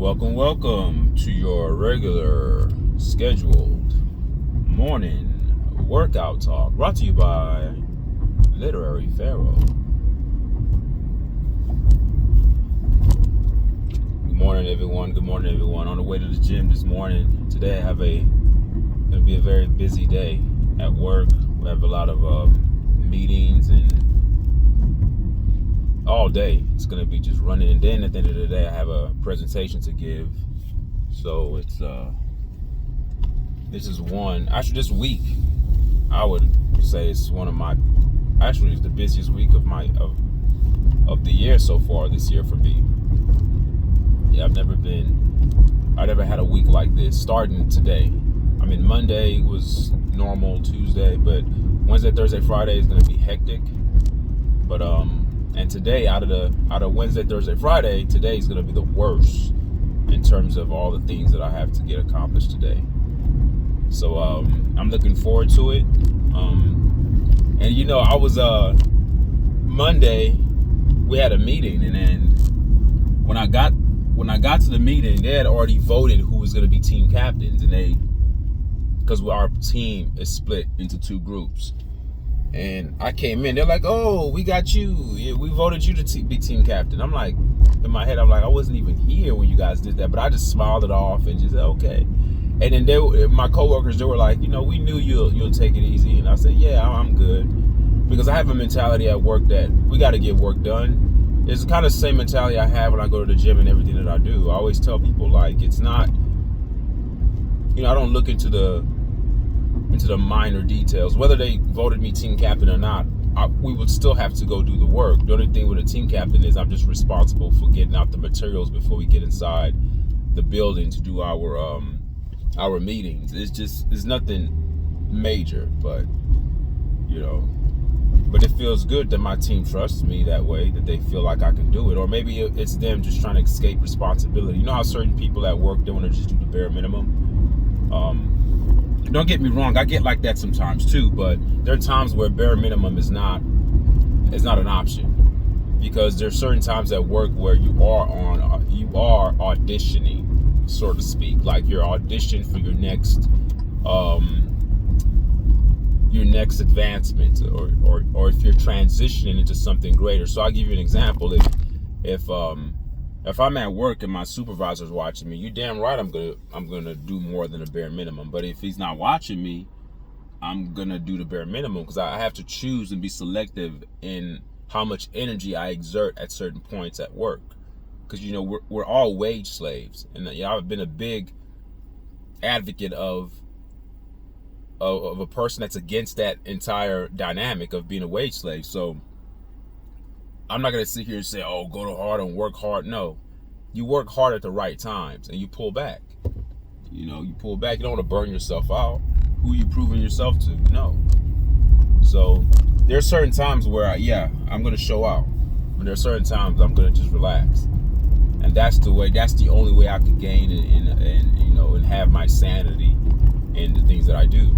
Welcome to your regular scheduled morning workout talk brought to you by Literary Pharaoh. Good morning, everyone. On the way to the gym this morning. Today I have gonna be a very busy day at work. We have a lot of meetings and all day it's gonna be just running, and then at the end of the day I have a presentation to give. So it's this week I would say it's one of my it's the busiest week of the year so far this year for me. Yeah, I never had a week like this starting today. I mean, Monday was normal, Tuesday, but Wednesday, Thursday, Friday is gonna be hectic. But and today, out of Wednesday, Thursday, Friday, today is gonna be the worst in terms of all the things that I have to get accomplished today. So I'm looking forward to it. And I was Monday we had a meeting, and then when I got to the meeting, they had already voted who was gonna be team captains, and because our team is split into two groups. And I came in, they're like, "Oh, we got you. Yeah, we voted you to be team captain." I'm like, in my head, I'm like, I wasn't even here when you guys did that, but I just smiled it off and just said, okay. And then my coworkers, they were like, we knew you'll take it easy. And I said, yeah, I'm good, because I have a mentality at work that we got to get work done. It's kind of the same mentality I have when I go to the gym and everything that I do. I always tell people, like, it's not, I don't look into the minor details. Whether they voted me team captain or not, we would still have to go do the work. The only thing with a team captain is I'm just responsible for getting out the materials before we get inside the building to do our meetings. It's nothing major, but but it feels good that my team trusts me that way, that they feel like I can do it. Or maybe it's them just trying to escape responsibility. You know how certain people at work, they want to just do the bare minimum. Don't get me wrong, I get like that sometimes too, but there are times where bare minimum is not an option, because there's certain times at work where you are auditioning, so to speak, like you're auditioning for your next advancement, or if you're transitioning into something greater. So I'll give you an example. If I'm at work and my supervisor's watching me, you're damn right I'm gonna do more than a bare minimum. But if he's not watching me, I'm gonna do the bare minimum, because I have to choose and be selective in how much energy I exert at certain points at work. Because we're all wage slaves, and I've been a big advocate of a person that's against that entire dynamic of being a wage slave. So I'm not going to sit here and say, oh, go to hard and work hard. No, you work hard at the right times and you pull back. You pull back. You don't want to burn yourself out. Who are you proving yourself to? No. So there are certain times where, I'm going to show out. But there are certain times I'm going to just relax. And that's the only way I can gain and have my sanity in the things that I do.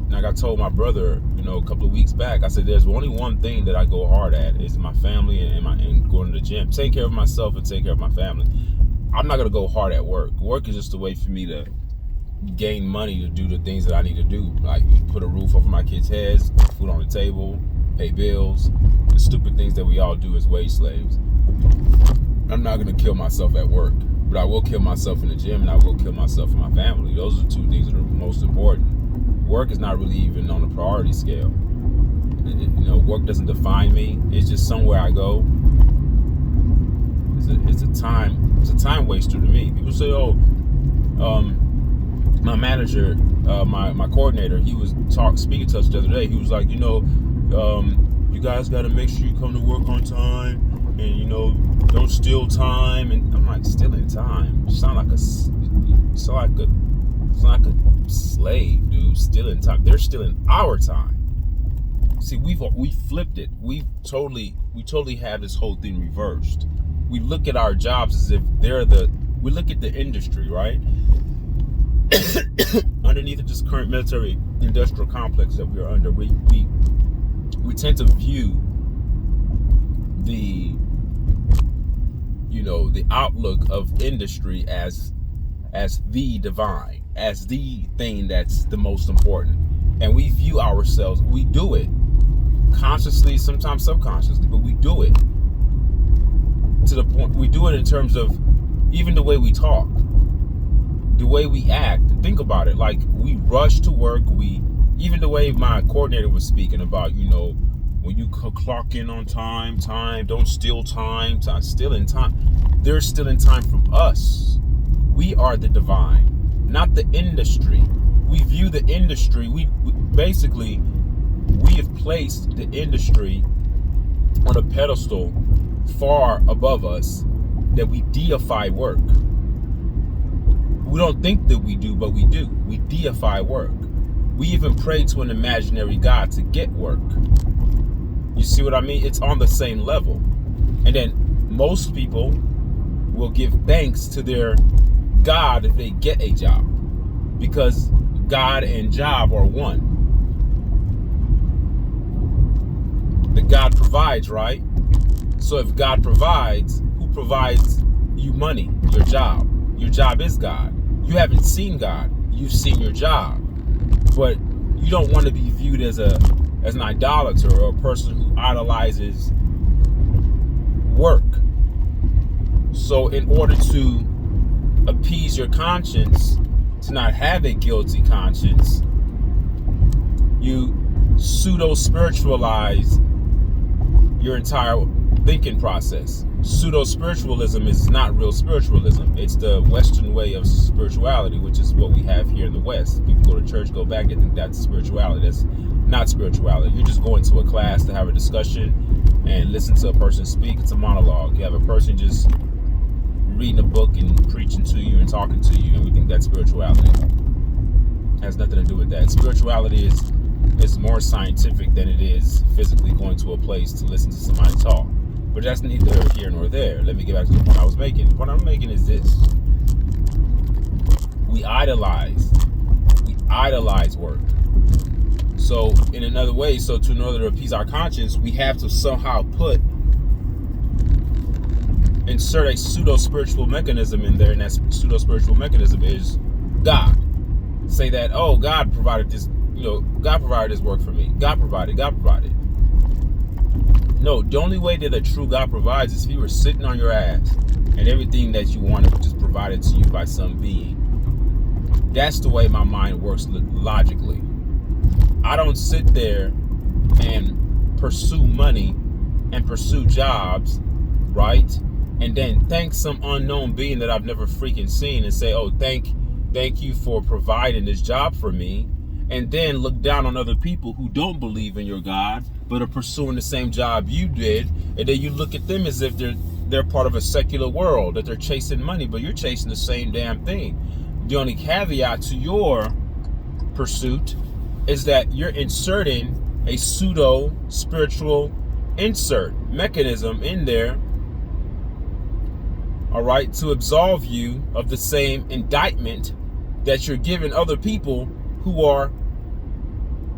Like I told my brother, a couple of weeks back, I said, there's only one thing that I go hard at, is my family and going to the gym, taking care of myself and taking care of my family. I'm not gonna go hard at work. Work is just a way for me to gain money to do the things that I need to do, like put a roof over my kids' heads, put food on the table, pay bills, the stupid things that we all do as wage slaves. I'm not gonna kill myself at work, but I will kill myself in the gym, and I will kill myself in my family. Those are the two things that are most important. Work is not really even on the priority scale. Work doesn't define me. It's just somewhere I go. It's a time waster to me. People say, oh, my manager, my coordinator, he was speaking to us the other day. He was like, you guys got to make sure you come to work on time, and don't steal time. And I'm like, stealing time? You sound like a slave, dude. Stealing time. They're stealing our time. See, we flipped it. We totally have this whole thing reversed. We look at our jobs as if we look at the industry, right? Underneath this current military industrial complex that we are under, we tend to view the the outlook of industry as the divine, as the thing that's the most important. And we view ourselves, we do it consciously, sometimes subconsciously, but we do it to the point, we do it in terms of even the way we talk, the way we act. Think about it, like we rush to work, even the way my coordinator was speaking about, when you clock in on time, don't steal time, still in time. They're still in time from us. We are the divine, not the industry. We view the industry, we basically, we have placed the industry on a pedestal far above us, that we deify work. We don't think that we do, but we do. We deify work. We even pray to an imaginary God to get work. You see what I mean? It's on the same level. And then most people will give thanks to their God if they get a job, because God and job are one. The God provides, right? So if God provides, who provides you money? Your job. Your job is God. You haven't seen God. You've seen your job. But you don't want to be viewed as an idolater or a person who idolizes work. So in order to appease your conscience, to not have a guilty conscience, you pseudo-spiritualize your entire thinking process. Pseudo-spiritualism is not real spiritualism. It's the Western way of spirituality, which is what we have here in the West. People go to church, go back, and think that's spirituality. That's not spirituality. You're just going to a class to have a discussion and listen to a person speak. It's a monologue. You have a person just reading a book and preaching to you and talking to you, and we think that's spirituality. It has nothing to do with that. Spirituality is more scientific than it is physically going to a place to listen to somebody talk. But that's neither here nor there. Let me get back to the point I was making. The point I'm making is this. We idolize work. So in another way, in order to appease our conscience, we have to somehow insert a pseudo-spiritual mechanism in there, and that pseudo-spiritual mechanism is God. Say that, oh, God provided this, God provided this work for me. God provided. No, the only way that a true God provides is if you were sitting on your ass and everything that you wanted was just provided to you by some being. That's the way my mind works logically. I don't sit there and pursue money and pursue jobs, right? And then thank some unknown being that I've never freaking seen and say, oh, thank you for providing this job for me. And then look down on other people who don't believe in your God, but are pursuing the same job you did. And then you look at them as if they're part of a secular world, that they're chasing money, but you're chasing the same damn thing. The only caveat to your pursuit is that you're inserting a pseudo-spiritual insert mechanism in there, all right, to absolve you of the same indictment that you're giving other people who are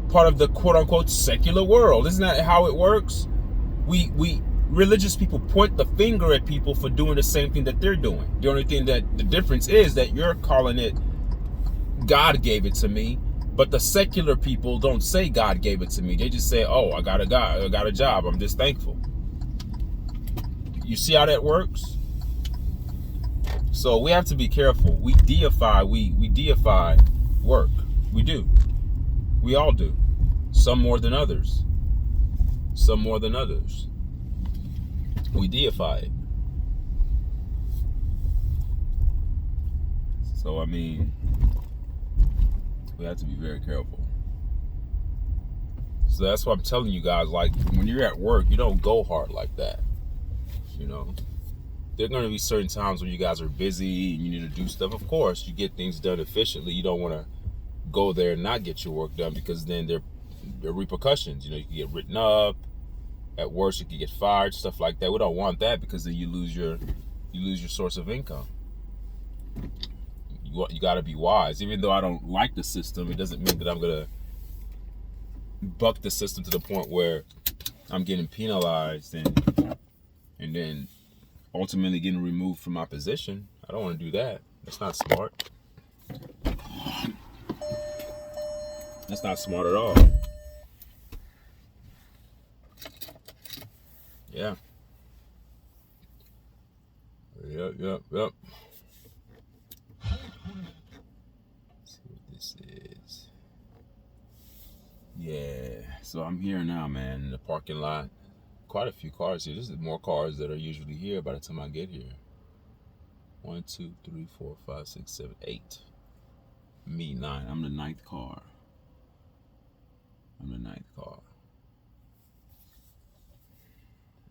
part of the quote-unquote secular world. Isn't that how it works? We religious people point the finger at people for doing the same thing that they're doing. The only thing that the difference is that you're calling it God gave it to me, but the secular people don't say God gave it to me. They just say, oh, I got a job. I'm just thankful. You see how that works? So we have to be careful. We deify work. We do. We all do. Some more than others. We deify it. So, I mean, we have to be very careful. So that's why I'm telling you guys, like, when you're at work, you don't go hard like that. There are going to be certain times when you guys are busy and you need to do stuff. Of course, you get things done efficiently. You don't want to go there and not get your work done, because then there are repercussions. You can get written up. At worst, you can get fired, stuff like that. We don't want that, because then you lose your source of income. You got to be wise. Even though I don't like the system, it doesn't mean that I'm going to buck the system to the point where I'm getting penalized and then ultimately getting removed from my position. I don't want to do that. That's not smart. That's not smart at all. Yeah. Yep. Let's see what this is. Yeah. So I'm here now, man, in the parking lot. Quite a few cars here. This is more cars that are usually here by the time I get here. 1, 2, 3, 4, 5, 6, 7, 8. Me, 9. I'm the ninth car.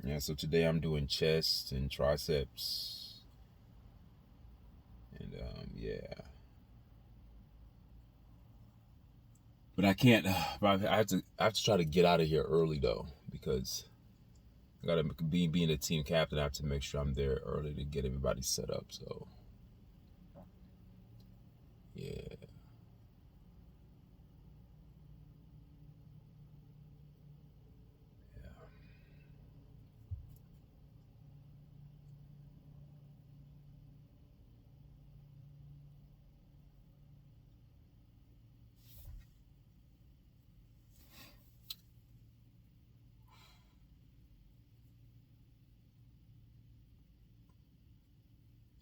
Yeah, so today I'm doing chest and triceps. And yeah. But I can't. I have to try to get out of here early though, because I gotta being a team captain. I have to make sure I'm there early to get everybody set up. So yeah.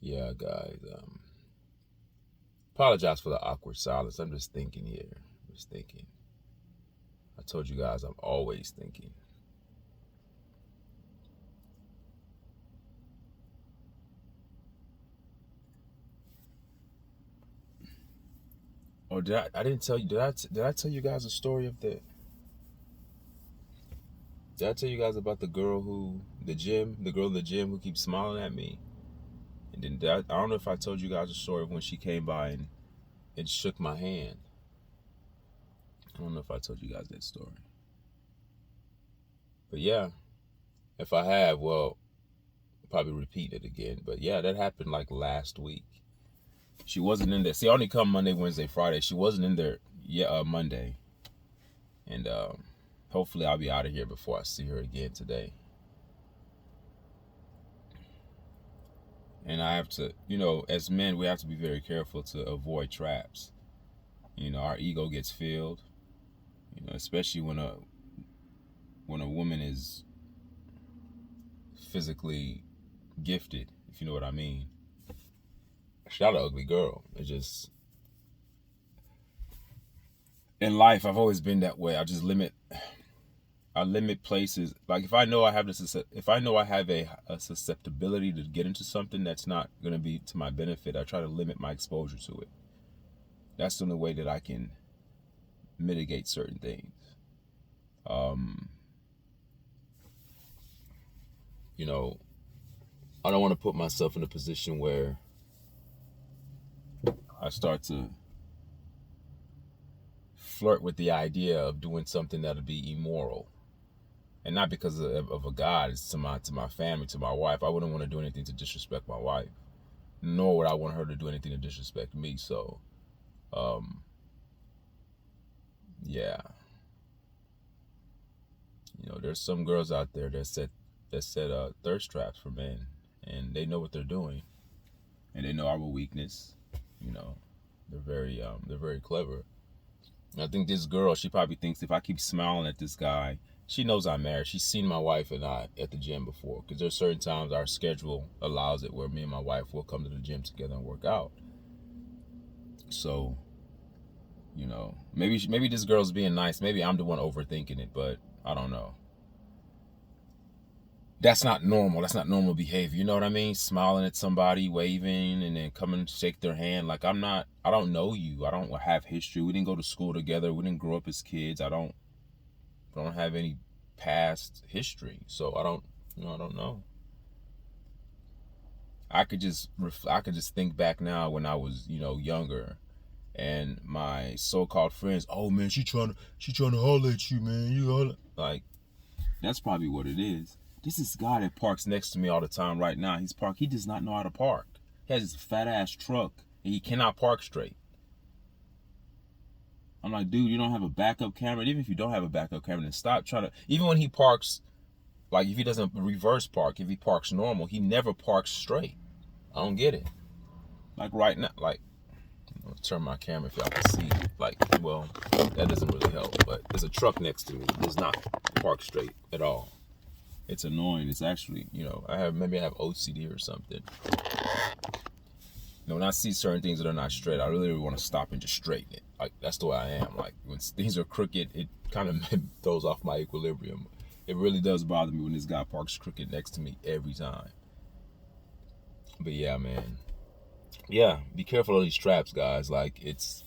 Yeah, guys. Apologize for the awkward silence. I'm just thinking here. Just thinking. I told you guys I'm always thinking. Oh, I didn't tell you. Did I tell you guys a story of the? Did I tell you guys about the girl the girl in the gym who keeps smiling at me? And then I don't know if I told you guys a story of when she came by and shook my hand. I don't know if I told you guys that story. But yeah, if I have, well, I'll probably repeat it again. But yeah, that happened like last week. She wasn't in there. See, I only come Monday, Wednesday, Friday. She wasn't in there Monday. And hopefully I'll be out of here before I see her again today. And I have to, as men, we have to be very careful to avoid traps. Our ego gets filled, especially when a woman is physically gifted, if you know what I mean. She's not an ugly girl. It's just, in life, I've always been that way. I limit places. Like if I know I have a susceptibility to get into something that's not going to be to my benefit, I try to limit my exposure to it. That's the only way that I can mitigate certain things. I don't want to put myself in a position where I start to flirt with the idea of doing something that'll be immoral. And not because of a God, it's to my family, to my wife. I wouldn't want to do anything to disrespect my wife, nor would I want her to do anything to disrespect me. So, yeah. There's some girls out there that set thirst traps for men, and they know what they're doing, and they know our weakness. They're very clever. And I think this girl, she probably thinks if I keep smiling at this guy, she knows I'm married. She's seen my wife and I at the gym before, because there's certain times our schedule allows it where me and my wife will come to the gym together and work out. So, maybe this girl's being nice. Maybe I'm the one overthinking it, but I don't know. That's not normal. That's not normal behavior. You know what I mean? Smiling at somebody, waving, and then coming to shake their hand. Like I don't know you. I don't have history. We didn't go to school together. We didn't grow up as kids. I don't have any past history. So I don't know. I could just think back now when I was, younger, and my so-called friends, oh man, she trying to holler at you, man. You holler. Like, that's probably what it is. This is guy that parks next to me all the time right now. He does not know how to park. He has this fat ass truck and he cannot park straight. I'm like, dude, you don't have a backup camera? Even if you don't have a backup camera, then stop trying to, even when he parks Like if he doesn't reverse park, if he parks normal, he never parks straight. I don't get it. Like right now, like I'll turn my camera if y'all can see. Like, well, that doesn't really help. But there's a truck next to me. It does not park straight at all. It's annoying. It's actually, I have OCD or something. When I see certain things that are not straight, I really want to stop and just straighten it. Like that's the way I am. Like when things are crooked, it kind of throws off my equilibrium. It really does bother me when this guy parks crooked next to me every time. But yeah, man. Yeah, be careful of these traps, guys. Like it's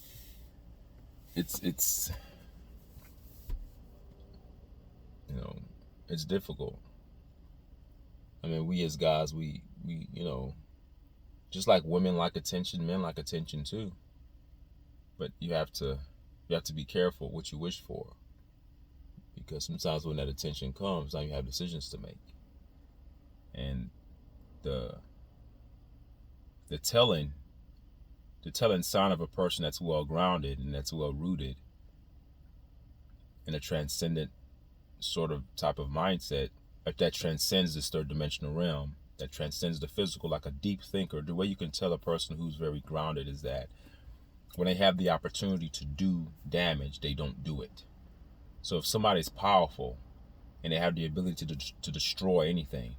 it's difficult. I mean, we as guys, we just like women like attention, men like attention too. But you have to be careful what you wish for, because sometimes when that attention comes, now you have decisions to make. And the telling sign of a person that's well grounded and that's well rooted in a transcendent sort of type of mindset that transcends this third dimensional realm, that transcends the physical, like a deep thinker. The way you can tell a person who's very grounded is that when they have the opportunity to do damage, they don't do it. So if somebody's powerful and they have the ability to destroy anything,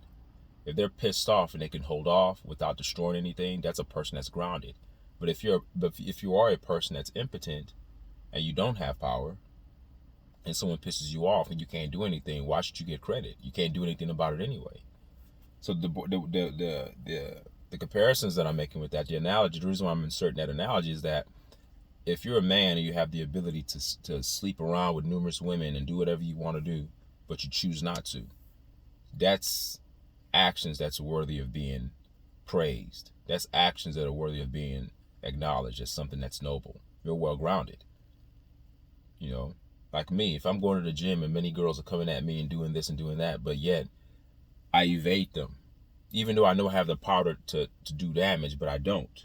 if they're pissed off and they can hold off without destroying anything, that's a person that's grounded. But if you are a person that's impotent and you don't have power, and someone pisses you off and you can't do anything, why should you get credit? You can't do anything about it anyway. So the comparisons that I'm making with that, the analogy, the reason why I'm inserting that analogy is that if you're a man and you have the ability to sleep around with numerous women and do whatever you want to do, but you choose not to, that's actions that's worthy of being praised. That's actions that are worthy of being acknowledged as something that's noble. You're well grounded. Like me, if I'm going to the gym and many girls are coming at me and doing this and doing that, but yet I evade them, even though I know I have the power to do damage, but I don't,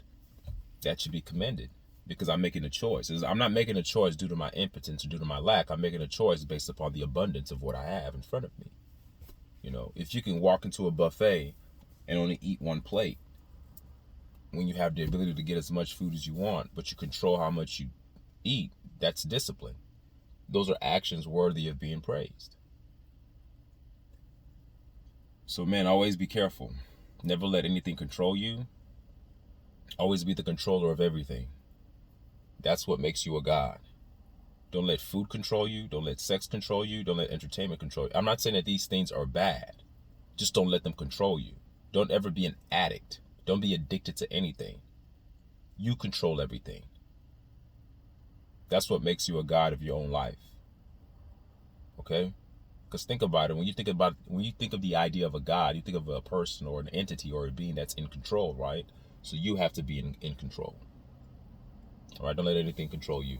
that should be commended, because I'm making a choice. I'm not making a choice due to my impotence or due to my lack. I'm making a choice based upon the abundance of what I have in front of me. If you can walk into a buffet and only eat one plate, when you have the ability to get as much food as you want, but you control how much you eat, that's discipline. Those are actions worthy of being praised. So, man, always be careful. Never let anything control you. Always be the controller of everything. That's what makes you a god. Don't let food control you. Don't let sex control you. Don't let entertainment control you. I'm not saying that these things are bad. Just don't let them control you. Don't ever be an addict. Don't be addicted to anything. You control everything. That's what makes you a god of your own life. Okay? Because think about it. When you think of the idea of a god, you think of a person or an entity or a being that's in control, right? So you have to be in control. All right? Don't let anything control you.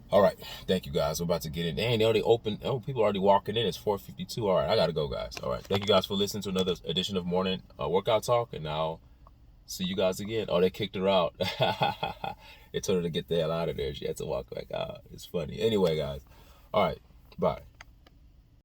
All right. Thank you, guys. We're about to get in. Dang, they already opened. Oh, people are already walking in. It's 4:52. All right. I got to go, guys. All right. Thank you guys for listening to another edition of Morning Workout Talk. And I'll see you guys again. Oh, they kicked her out. They told her to get the hell out of there. She had to walk back out. It's funny. Anyway, guys. All right. Bye.